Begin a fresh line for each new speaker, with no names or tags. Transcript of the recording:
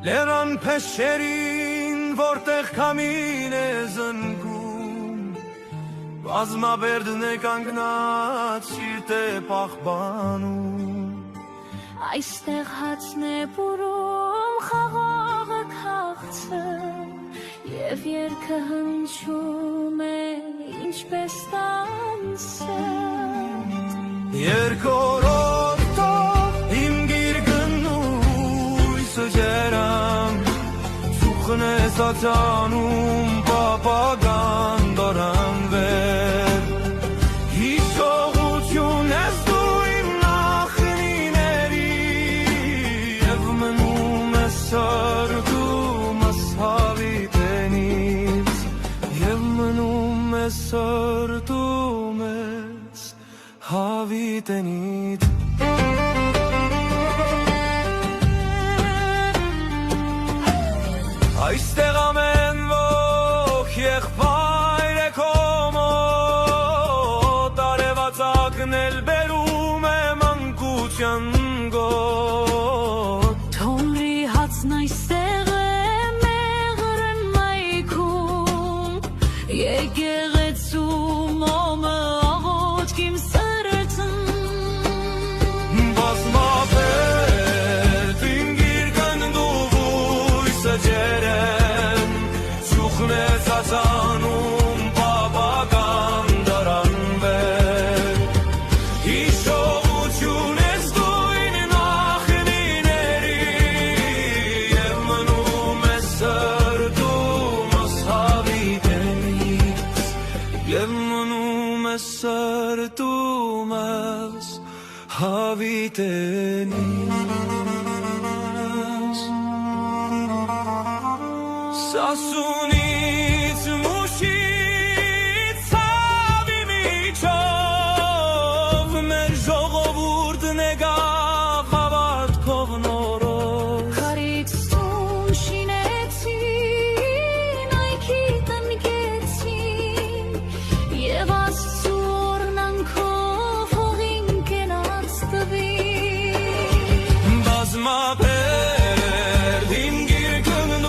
Լեռան փեշերին, որտեղ քամին է զնգում, բազմաբերդն է կանգնած, սիրտ է պահպանում։
Այստեղ հացն է բուրում, խաղողը քաղցը, և երգը հնչում է ինչպես տանցը։
Երկորորդով իմ գիրգնույսը ջերամ, ծուխն է սացանում պապագան դորանվեր, հիշողություն ես դու իմ նախնիների, և մնում է սրտումս հավիտենից, և մնում է սրտումս հավիտենից։ Այստեղ ամեն ոք եղբայր է քո մոտ, արևածագն էլ բերում է մանկության գոտ։
Թոմրի հացն այստեղ է մեղրն մայքում, եկեղեցու մոմը աղոթք իմ սրտում։
Բազմաբերդ իմ գիրկն դու վույսը ջերեմ, ծուխն է ծածանում պապական դորանվեր, հիշողություն ես դու իմ նախնիների, և մնում է սրտումս հավիտենից, և մնում է սրտումս հավիտենից։ Սասունի